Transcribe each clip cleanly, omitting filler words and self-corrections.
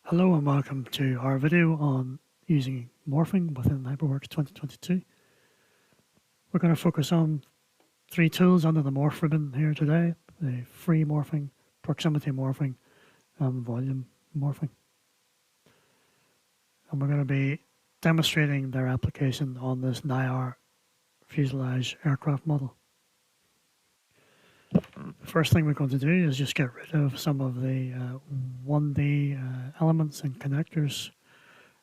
Hello and welcome to our video on using morphing within HyperWorks 2022. We're going to focus on three tools under the morph ribbon here today: the free morphing, proximity morphing, and volume morphing. And we're going to be demonstrating their application on this NIAR fuselage aircraft model. The first thing we're going to do is just get rid of some of the 1D elements and connectors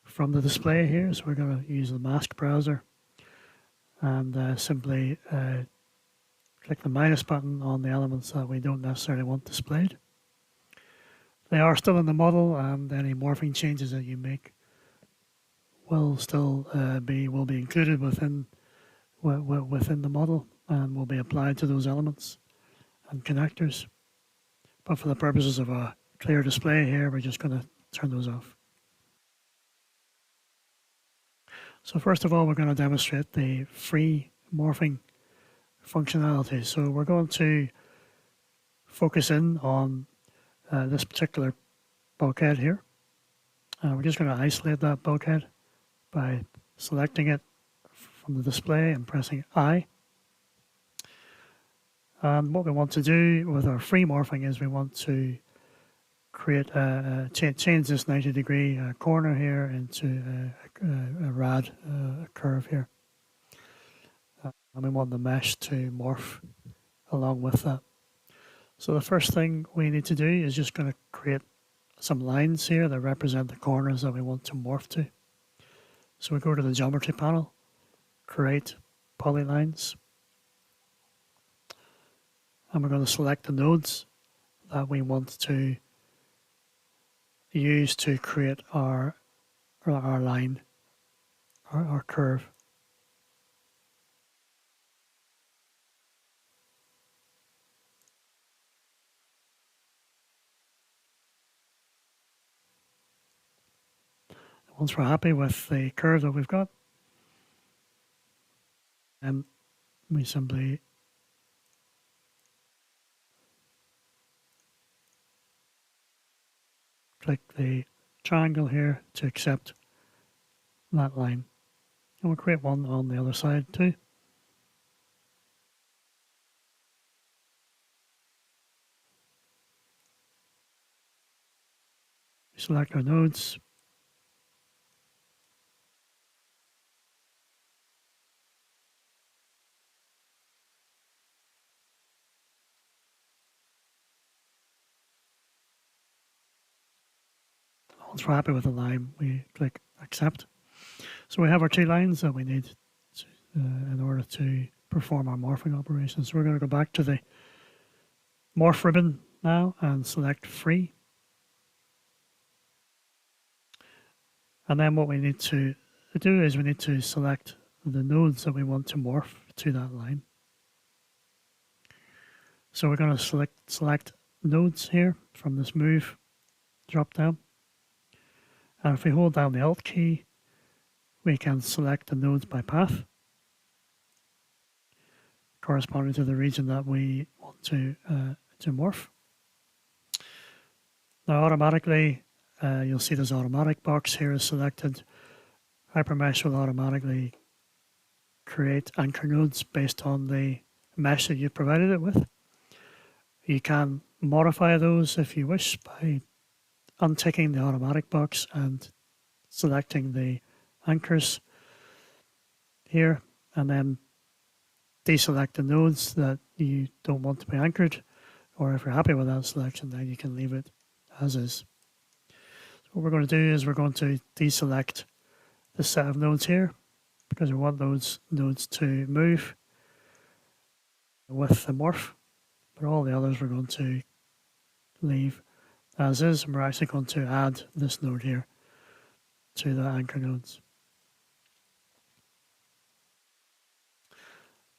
from the display here. So we're going to use the mask browser and simply click the minus button on the elements that we don't necessarily want displayed. They are still in the model, and any morphing changes that you make will still be included within the model and will be applied to those elements and connectors. But for the purposes of a clear display here, we're just going to turn those off. So first of all, we're going to demonstrate the free morphing functionality. So we're going to focus in on this particular bulkhead here. We're just going to isolate that bulkhead by selecting it from the display and pressing I. And what we want to do with our free morphing is we want to create change this 90-degree corner here into a rad curve here. And we want the mesh to morph along with that. So the first thing we need to do is just going to create some lines here that represent the corners that we want to morph to. So we go to the geometry panel, create polylines, and we're going to select the nodes that we want to use to create our line, our curve. Once we're happy with the curve that we've got, and we simply click the triangle here to accept that line. And we'll create one on the other side too. We select our nodes. Once we're happy with the line, we click accept. So we have our two lines that we need in order to perform our morphing operations. So we're going to go back to the morph ribbon now and select free. And then what we need to do is we need to select the nodes that we want to morph to that line. So we're going to select nodes here from this move drop down. And if we hold down the Alt key, we can select the nodes by path corresponding to the region that we want to morph. Now automatically, you'll see this automatic box here is selected. HyperMesh will automatically create anchor nodes based on the mesh that you've provided it with. You can modify those if you wish by unticking the automatic box and selecting the anchors here, and then deselect the nodes that you don't want to be anchored, or if you're happy with that selection, then you can leave it as is. So what we're going to do is we're going to deselect this set of nodes here because we want those nodes to move with the morph, but all the others we're going to leave as is, and we're actually going to add this node here to the anchor nodes.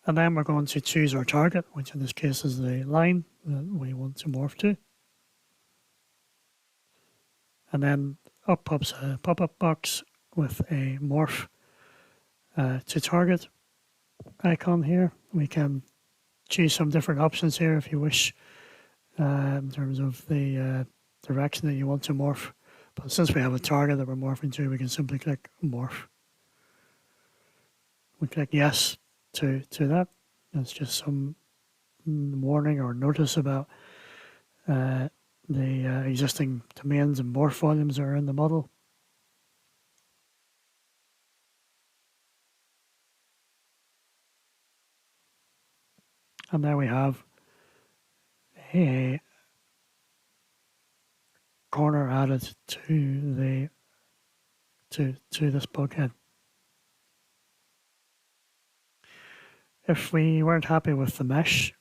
And then we're going to choose our target, which in this case is the line that we want to morph to. And then up pops a pop-up box with a morph to target icon here. We can choose some different options here if you wish in terms of the direction that you want to morph But since we have a target that we're morphing to, we can simply click morph. We click yes to that. It's just some warning or notice about the existing domains and morph volumes that are in the model. And there we have a corner added to the to this bulkhead. If we weren't happy with the mesh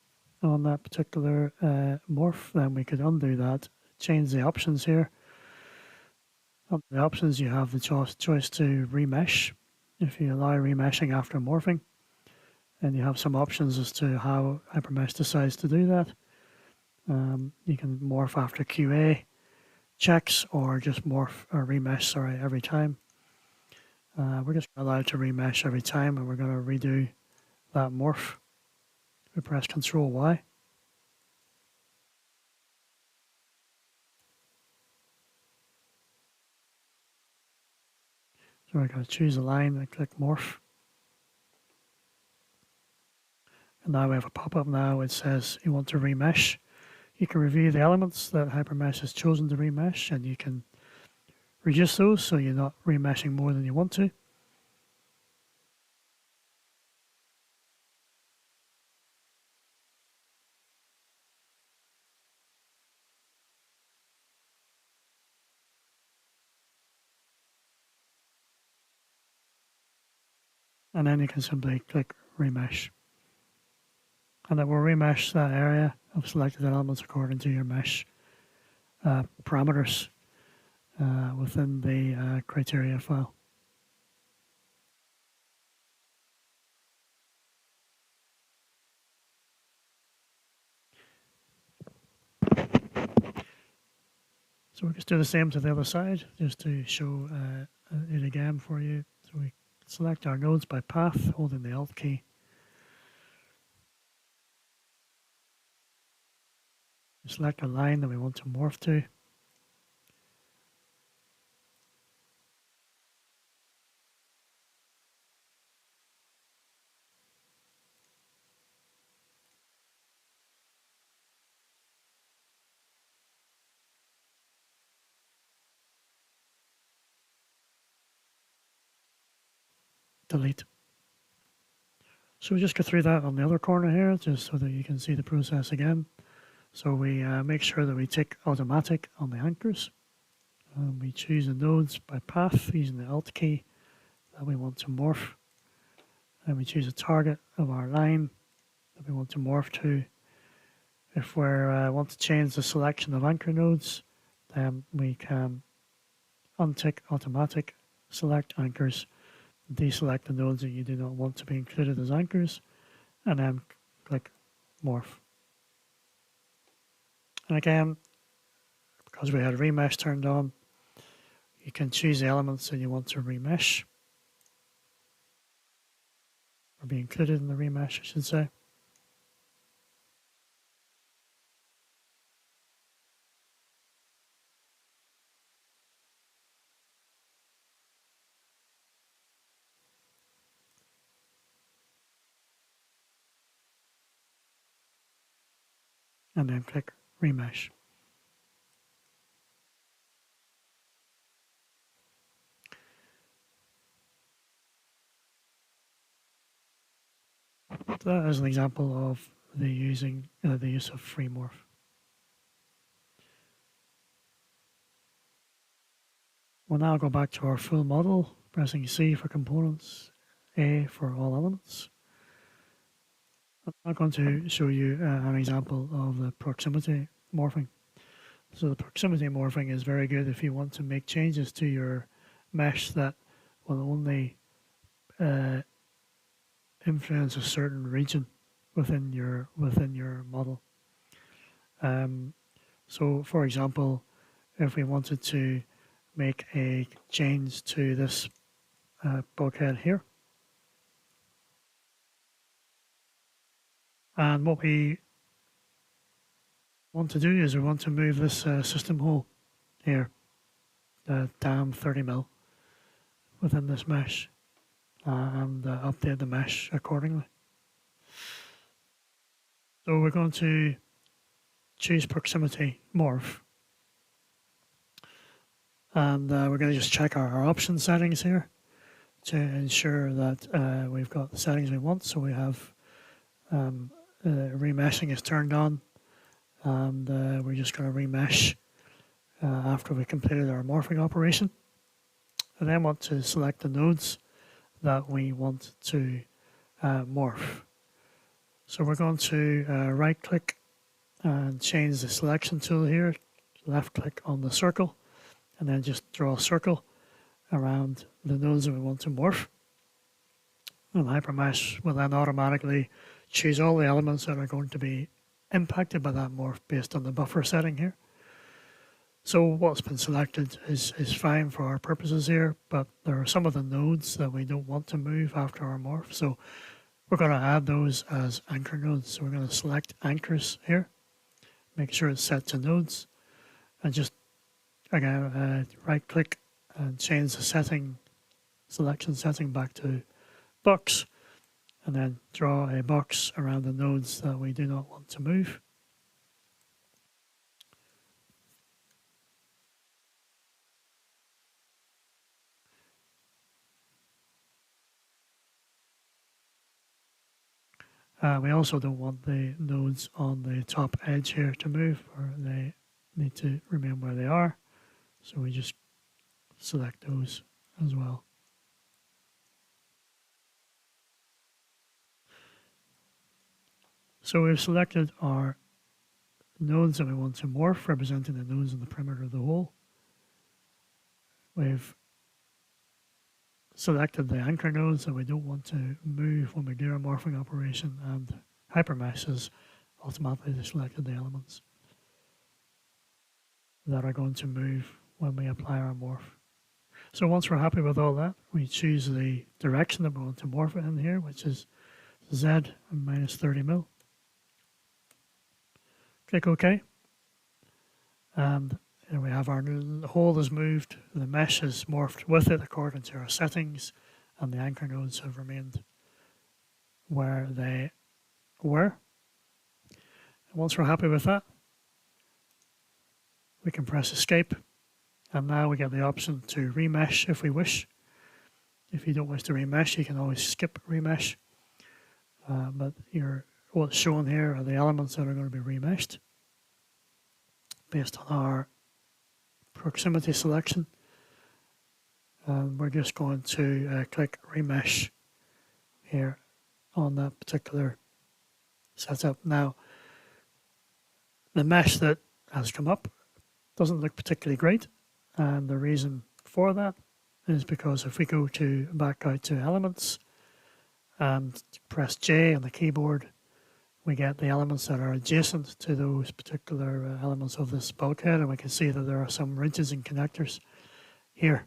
on that particular morph, then we could undo that, change the options here. On the options, you have the choice to remesh if you allow remeshing after morphing, and you have some options as to how HyperMesh decides to do that. You can morph after QA checks or just morph or remesh, sorry, every time. We're just allowed to remesh every time, and we're going to redo that morph. We press Control Y. So we're going to choose a line and click morph. And now we have a pop-up now. It says you want to remesh. You can review the elements that HyperMesh has chosen to remesh, and you can reduce those so you're not remeshing more than you want to. And then you can simply click remesh. And that will remesh that area of selected elements according to your mesh parameters within the criteria file. So we just do the same to the other side, just to show it again for you. So we select our nodes by path, holding the Alt key. We select a line that we want to morph to. Delete. So we just go through that on the other corner here, just so that you can see the process again. So we make sure that we tick automatic on the anchors. We choose the nodes by path using the Alt key that we want to morph. And we choose a target of our line that we want to morph to. If we want to change the selection of anchor nodes, then we can untick automatic, select anchors, deselect the nodes that you do not want to be included as anchors, and then click morph. And again, because we had remesh turned on, you can choose the elements that you want to remesh, or be included in the remesh, I should say. And then click remesh. So that is an example of the use of free morph. We'll now go back to our full model, pressing C for components, A for all elements. I'm going to show you an example of the proximity morphing. So the proximity morphing is very good if you want to make changes to your mesh that will only influence a certain region within your model. So, for example, if we wanted to make a change to this bulkhead here, and what we want to do is we want to move this system hole here. the damn 30mm within this mesh and update the mesh accordingly. So we're going to choose proximity morph, and we're going to just check our option settings here to ensure that we've got the settings we want. So we have remeshing is turned on, and we're just going to remesh after we completed our morphing operation. I then want to select the nodes that we want to morph. So we're going to right click and change the selection tool here, left click on the circle, and then just draw a circle around the nodes that we want to morph. And HyperMesh will then automatically choose all the elements that are going to be impacted by that morph based on the buffer setting here. So what's been selected is fine for our purposes here, but there are some of the nodes that we don't want to move after our morph. So we're going to add those as anchor nodes. So we're going to select anchors here, make sure it's set to nodes, and just again right click and change the selection setting back to box, and then draw a box around the nodes that we do not want to move. We also don't want the nodes on the top edge here to move, or they need to remain where they are. So we just select those as well. So we've selected our nodes that we want to morph, representing the nodes in the perimeter of the hole. We've selected the anchor nodes that we don't want to move when we do our morphing operation, and HyperMesh has automatically selected the elements that are going to move when we apply our morph. So once we're happy with all that, we choose the direction that we want to morph it in here, which is Z and minus 30mm. Click OK. And here we have our hole is moved, the mesh is morphed with it according to our settings, and the anchor nodes have remained where they were. And once we're happy with that, we can press escape, and now we get the option to remesh if we wish. If you don't wish to remesh, you can always skip remesh, but what's shown here are the elements that are going to be remeshed based on our proximity selection. And we're just going to click remesh here on that particular setup. Now, the mesh that has come up doesn't look particularly great, and the reason for that is because if we go back out to elements and press J on the keyboard, we get the elements that are adjacent to those particular elements of this bulkhead, and we can see that there are some ridges and connectors here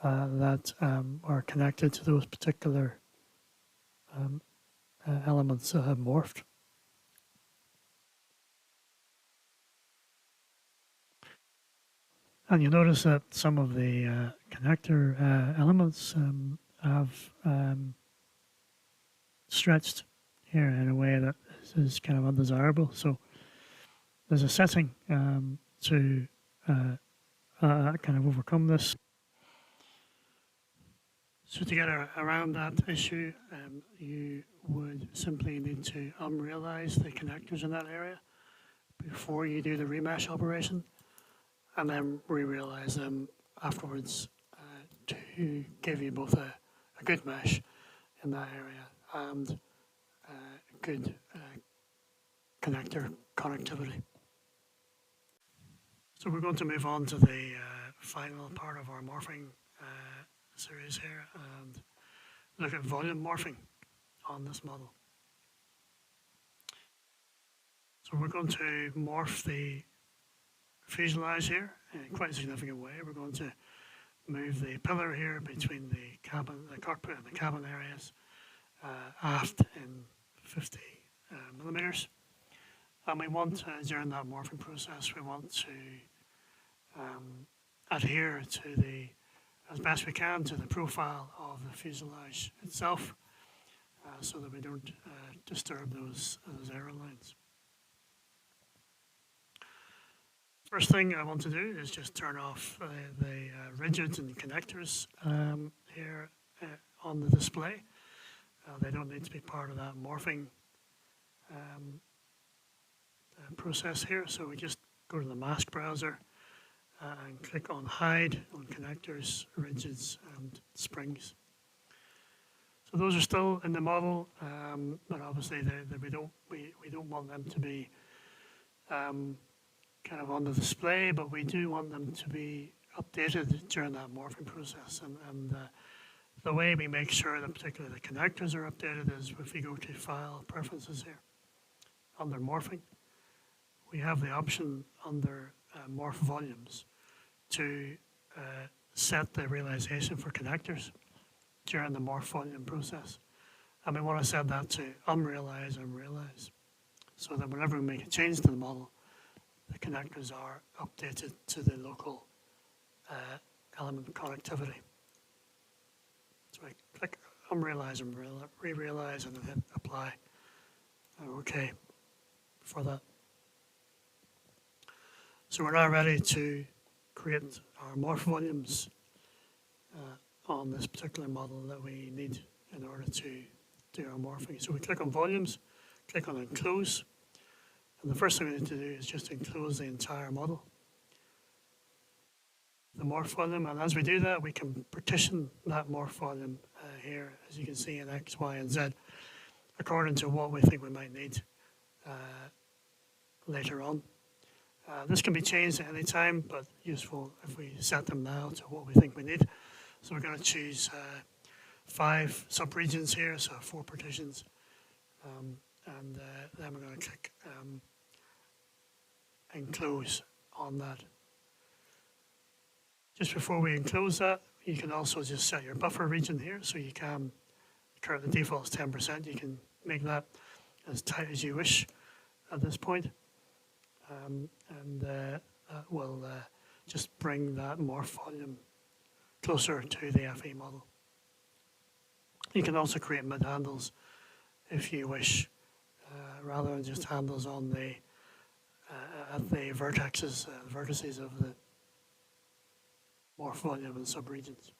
that are connected to those particular elements that have morphed. And you notice that some of the connector elements have stretched here in a way that is kind of undesirable. So there's a setting to kind of overcome this. So to get around that issue, you would simply need to unrealize the connectors in that area before you do the remesh operation, and then re-realize them afterwards to give you both a good mesh in that area and good connector connectivity. So we're going to move on to the final part of our morphing series here and look at volume morphing on this model. So we're going to morph the fuselage here in quite a significant way. We're going to move the pillar here between the cockpit and the cabin areas aft in 50 millimeters. And we want, during that morphing process, we want to adhere to the, as best we can, to the profile of the fuselage itself, so that we don't disturb those error lines. First thing I want to do is just turn off the rigids and connectors here on the display. They don't need to be part of that morphing process here. So we just go to the mask browser and click on hide on connectors, rigids and springs. So those are still in the model, but obviously we don't want them to be kind of on the display, but we do want them to be updated during that morphing process. And the way we make sure that particularly the connectors are updated is if we go to File Preferences here, under Morphing, we have the option under Morph Volumes to set the realization for connectors during the morph volume process. And we want to set that to unrealize and realize, so that whenever we make a change to the model, the connectors are updated to the local element connectivity. So I click unrealize and re-realize and then hit apply. OK for that. So we're now ready to create our morph volumes on this particular model that we need in order to do our morphing. So we click on volumes, click on enclose, and the first thing we need to do is just enclose the entire model, the morph volume, and as we do that, we can partition that morph volume here, as you can see in X, Y, and Z, according to what we think we might need later on. This can be changed at any time, but useful if we set them now to what we think we need. So we're going to choose 5 subregions here, so 4 partitions, and then we're going to click enclose on that. Just before we enclose that, you can also just set your buffer region here, so you can, current the default is 10%, you can make that as tight as you wish at this point, and that will just bring that morph volume closer to the FE model. You can also create mid handles if you wish, rather than just handles on the at the vertices of the morph volume and subregions.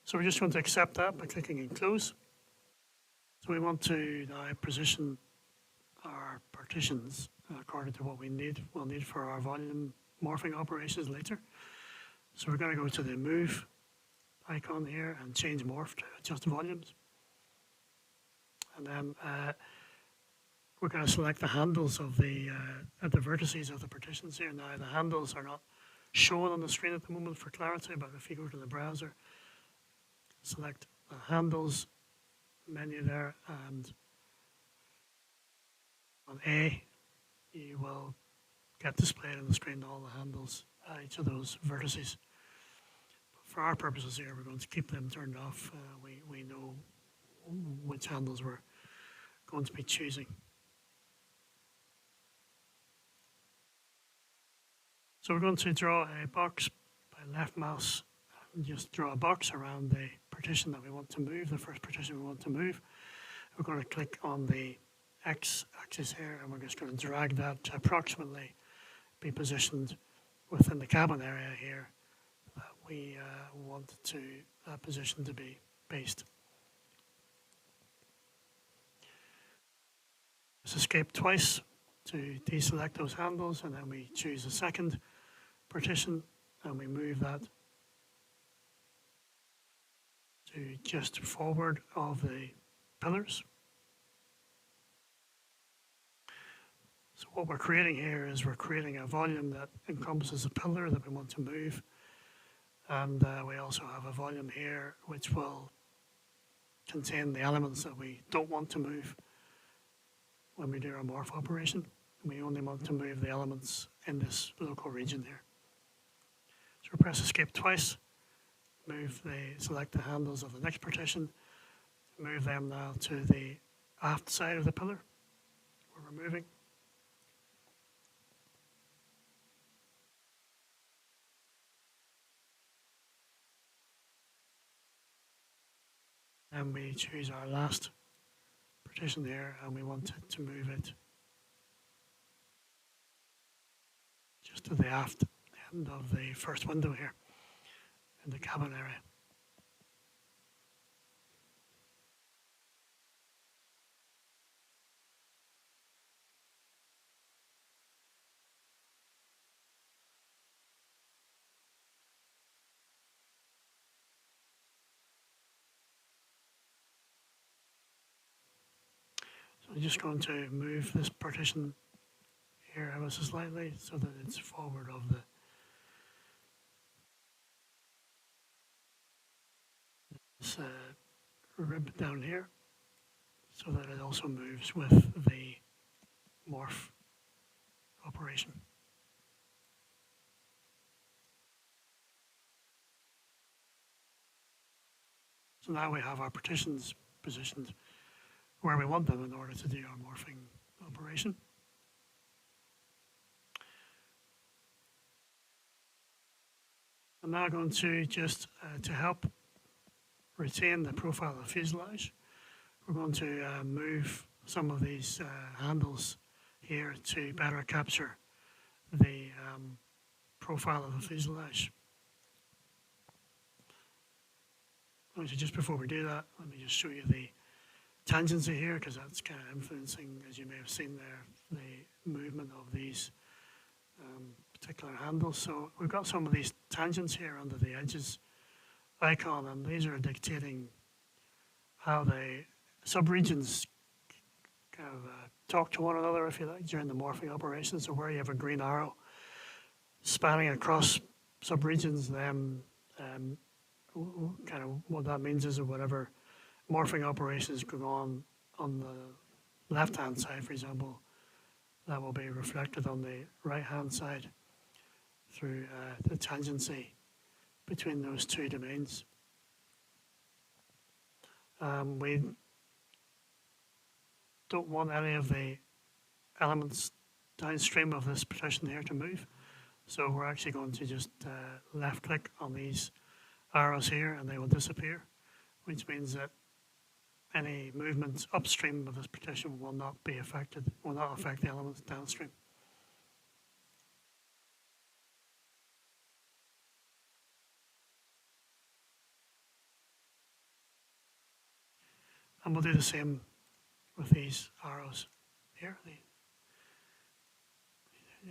So we just want to accept that by clicking enclose. So we want to now position our partitions according to what we'll need for our volume morphing operations later. So we're going to go to the move icon here and change morph to adjust volumes. And then we're going to select the handles of the at the vertices of the partitions here. Now the handles are not shown on the screen at the moment for clarity, but if you go to the browser, select the handles menu there, and on A, you will get displayed on the screen all the handles at each of those vertices. But for our purposes here, we're going to keep them turned off. We know which handles we're going to be choosing. So we're going to draw a box by left mouse and just draw a box around the partition that we want to move, the first partition we want to move. We're going to click on the X axis here, and we're just going to drag that to approximately be positioned within the cabin area here that we want to that position to be based. Let's escape twice to deselect those handles, and then we choose a second partition and we move that to just forward of the pillars. So what we're creating here is we're creating a volume that encompasses a pillar that we want to move, and we also have a volume here which will contain the elements that we don't want to move when we do our morph operation. We only want to move the elements in this local region here. So we press escape twice, select the handles of the next partition, move them now to the aft side of the pillar where we're moving. And we choose our last partition here, and we want to move it just to the aft end of the first window here in the cabin area. So I'm just going to move this partition here ever so slightly so that it's forward of the this rib down here, so that it also moves with the morph operation. So now we have our partitions positioned where we want them in order to do our morphing operation. I'm now going to just, to help retain the profile of the fuselage, we're going to move some of these handles here to better capture the profile of the fuselage. So just before we do that, let me just show you the tangency here, because that's kind of influencing, as you may have seen there, the movement of these particular handles. So we've got some of these tangents here under the edges icon, and these are dictating how the subregions kind of talk to one another, if you like, during the morphing operation. So where you have a green arrow spanning across subregions, then kind of what that means is that whatever morphing operations go on the left-hand side, for example, that will be reflected on the right-hand side through the tangency between those two domains. We don't want any of the elements downstream of this partition here to move, so we're actually going to just left-click on these arrows here and they will disappear, which means that any movements upstream of this partition will not be affected, will not affect the elements downstream. And we'll do the same with these arrows here.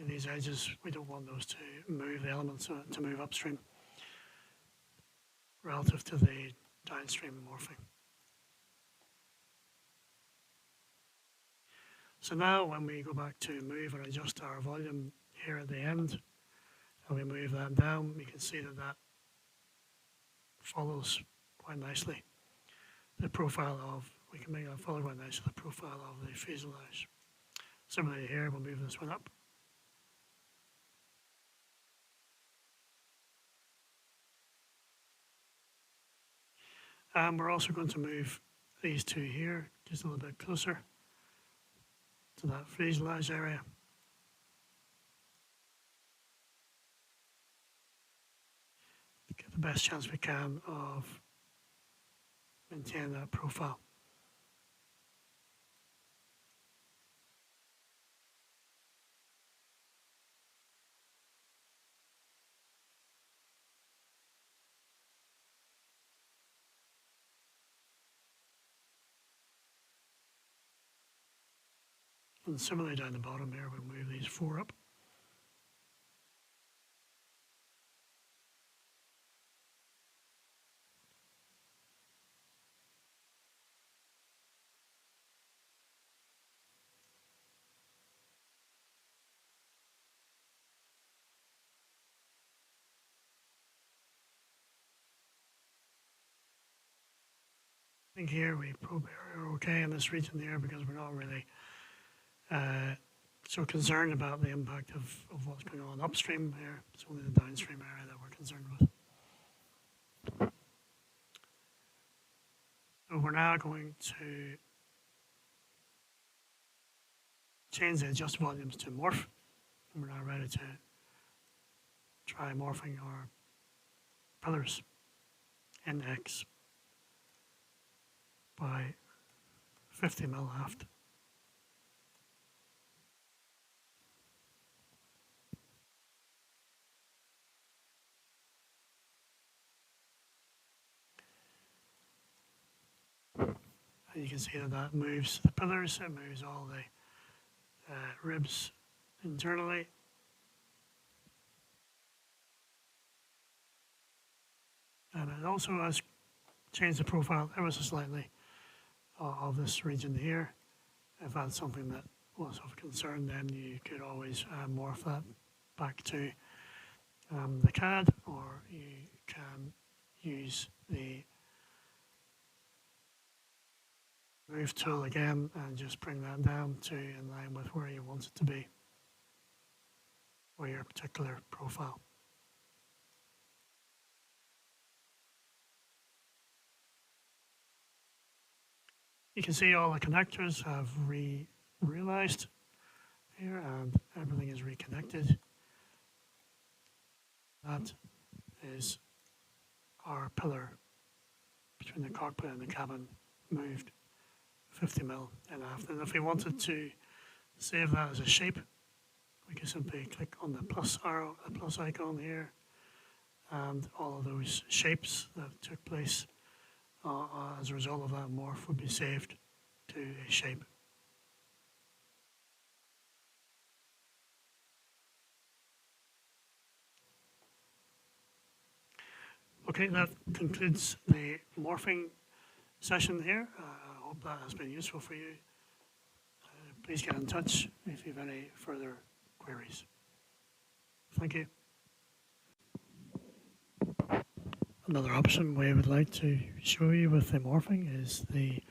These edges, we don't want those to move, the elements to move upstream relative to the downstream morphing. So now when we go back to move and adjust our volume here at the end, and we move that down, we can see that that follows quite nicely the profile of, we can make that follow quite nicely the profile of the fuselage. Similarly here, we'll move this one up. And we're also going to move these two here just a little bit closer to that fuselage area. To get the best chance we can of maintaining that profile. And similarly down the bottom here, we'll move these four up. I think here we probably are okay in this region here because we're not really so concerned about the impact of what's going on upstream here. It's only the downstream area that we're concerned with. So we're now going to change the adjust volumes to morph. And we're now ready to try morphing our pillars in X. by 50 mil aft. And you can see that that moves the pillars, it moves all the ribs internally. And it also has changed the profile ever so slightly of this region here. If that's something that was of concern, then you could always morph that back to the CAD, or you can use the move tool again and just bring that down to in line with where you want it to be for your particular profile. You can see all the connectors have realized here, and everything is reconnected. That is our pillar between the cockpit and the cabin moved 50 mil and aft. And if we wanted to save that as a shape, we can simply click on the plus arrow, the plus icon here, and all of those shapes that took place as a result of that morph would be saved to a shape. Okay, that concludes the morphing session here. I hope that has been useful for you. Please get in touch if you have any further queries. Thank you. Another option we would like to show you with the morphing is the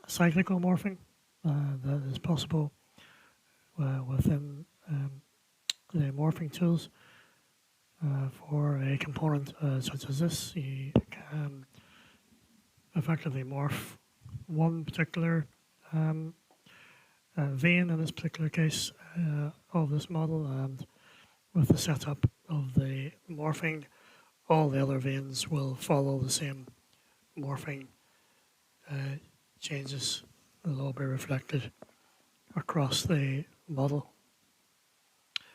cyclical morphing that is possible within the morphing tools. For a component such as this, you can effectively morph one particular vein, in this particular case, of this model, and with the setup of the morphing, all the other veins will follow the same morphing changes. They'll all be reflected across the model.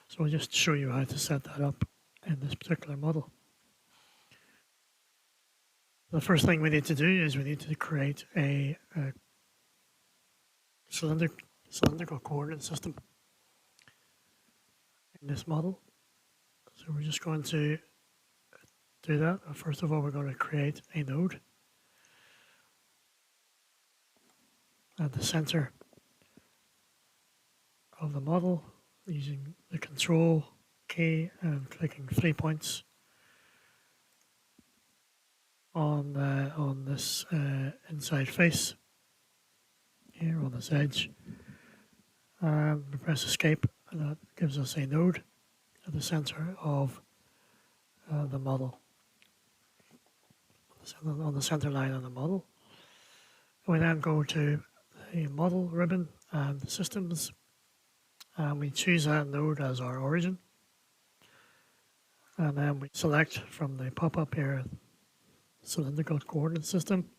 So I'll just show you how to set that up in this particular model. The first thing we need to do is we need to create a cylindrical coordinate system in this model. So we're just going to do that. First of all, we're going to create a node at the center of the model using the control key and clicking 3 points on this inside face here on this edge, and we press escape, and that gives us a node at the center of the model, on the center line of the model. We then go to the model ribbon and the systems, and we choose that node as our origin, and then we select from the pop-up here cylindrical coordinate system,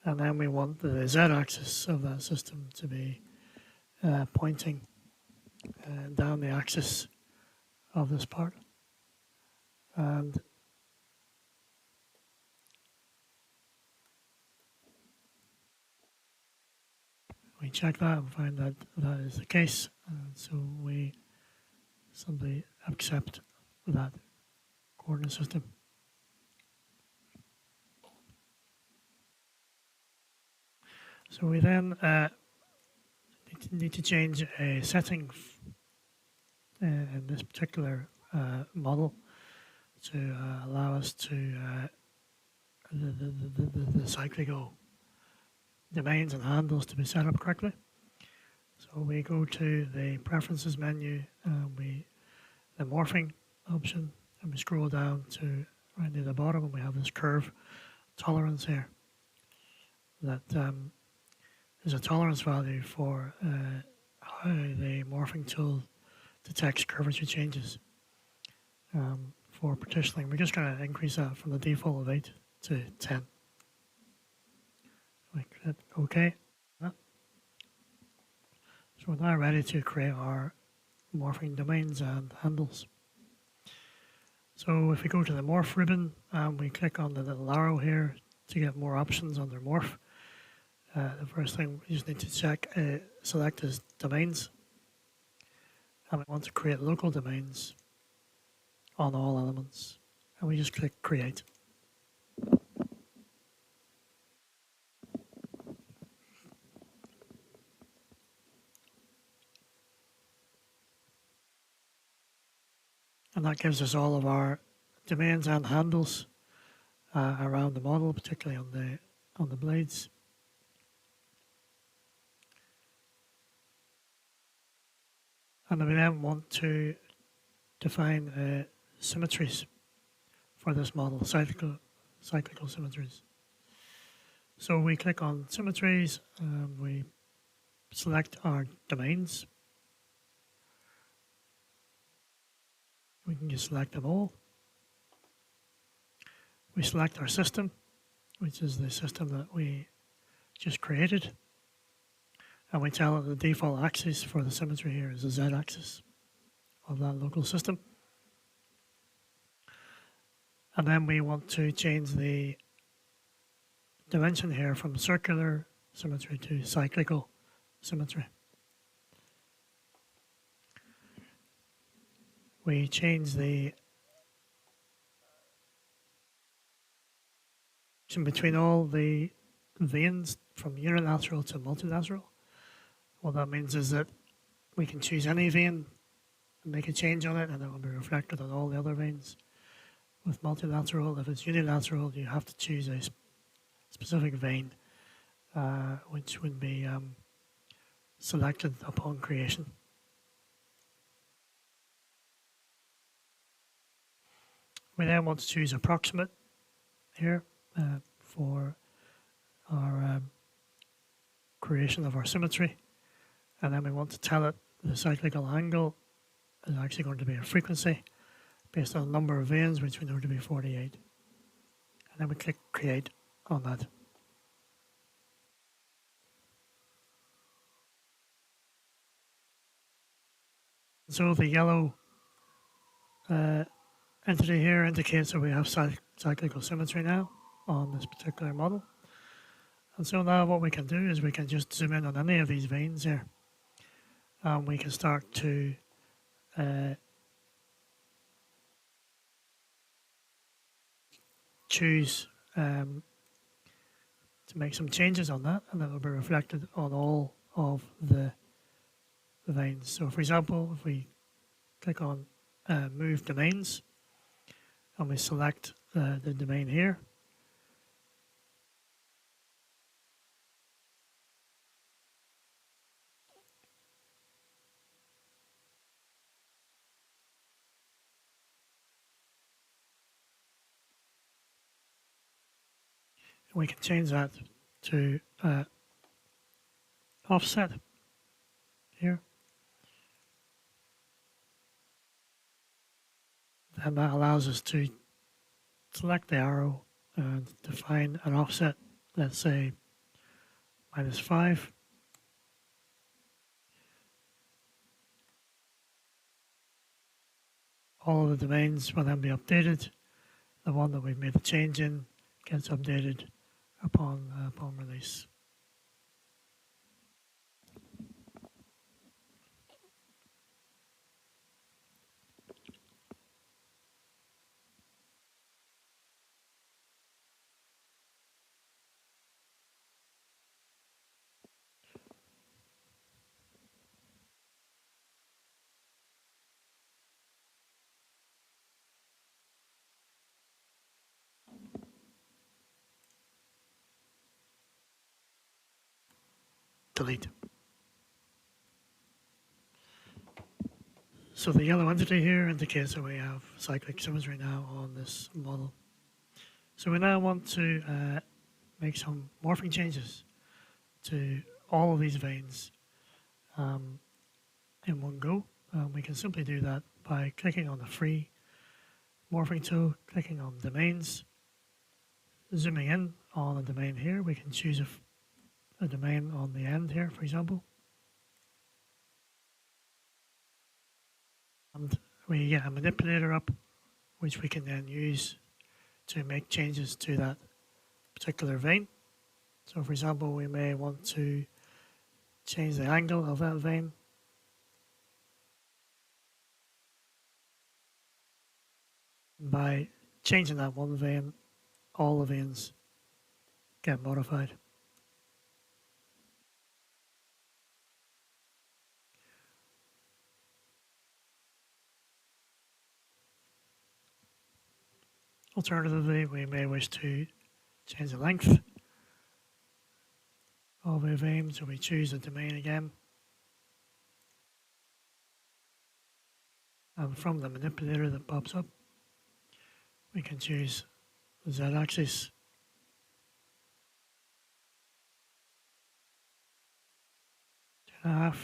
and then we want the z-axis of that system to be pointing down the axis of this part, and we check that and find that that is the case, and so we simply accept that coordinate system. So we then need to change a setting in this particular model to allow us to the cyclical domains and handles to be set up correctly. So we go to the preferences menu, the morphing option, and we scroll down to right near the bottom, and we have this curve tolerance here. That is a tolerance value for how the morphing tool detects curvature changes for partitioning. We're just going to increase that from the default of 8 to 10. We click OK. So we're now ready to create our morphing domains and handles. So if we go to the morph ribbon and we click on the little arrow here to get more options under morph, the first thing we just need to select is domains. And we want to create local domains on all elements. And we just click create. And that gives us all of our domains and handles around the model, particularly on the blades. And we then want to define symmetries for this model, cyclical symmetries. So we click on symmetries and we select our domains. We can just select them all. We select our system, which is the system that we just created. And we tell it the default axis for the symmetry here is the z-axis of that local system. And then we want to change the dimension here from circular symmetry to cyclical symmetry. We change the between all the veins from unilateral to multilateral. What that means is that we can choose any vein and make a change on it, and it will be reflected on all the other veins. With multilateral, if it's unilateral, you have to choose a specific vein, which would be selected upon creation. We then want to choose approximate here for our creation of our symmetry, and then we want to tell it the cyclical angle is actually going to be a frequency based on the number of veins, which we know to be 48. And then we click create on that. So the yellow entity here indicates that we have cyclical symmetry now on this particular model. And so now what we can do is we can just zoom in on any of these veins here. And we can start to choose to make some changes on that, and that will be reflected on all of the veins. So for example, if we click on move domains and we select the domain here, we can change that to offset here. And that allows us to select the arrow and define an offset, let's say -5. All of the domains will then be updated. The one that we've made the change in gets updated upon release. Delete. So the yellow entity here indicates that we have cyclic symmetry now on this model. So we now want to make some morphing changes to all of these veins in one go. We can simply do that by clicking on the free morphing tool, clicking on domains, zooming in on a domain here. We can choose a domain on the end here, for example. And we get a manipulator up, which we can then use to make changes to that particular vein. So for example, we may want to change the angle of that vein. By changing that one vein, all the veins get modified. Alternatively, we may wish to change the length of a vein, so we choose the domain again. And from the manipulator that pops up, we can choose the z-axis, 2.5,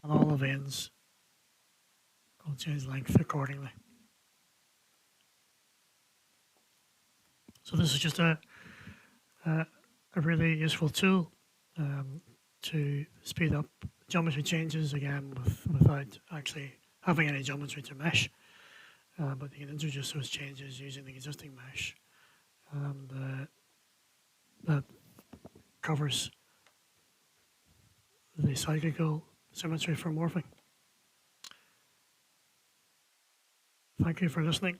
and all the veins will change length accordingly. So this is just a really useful tool to speed up geometry changes, again, without actually having any geometry to mesh. But you can introduce those changes using the existing mesh. And that covers the cyclical symmetry for morphing. Thank you for listening.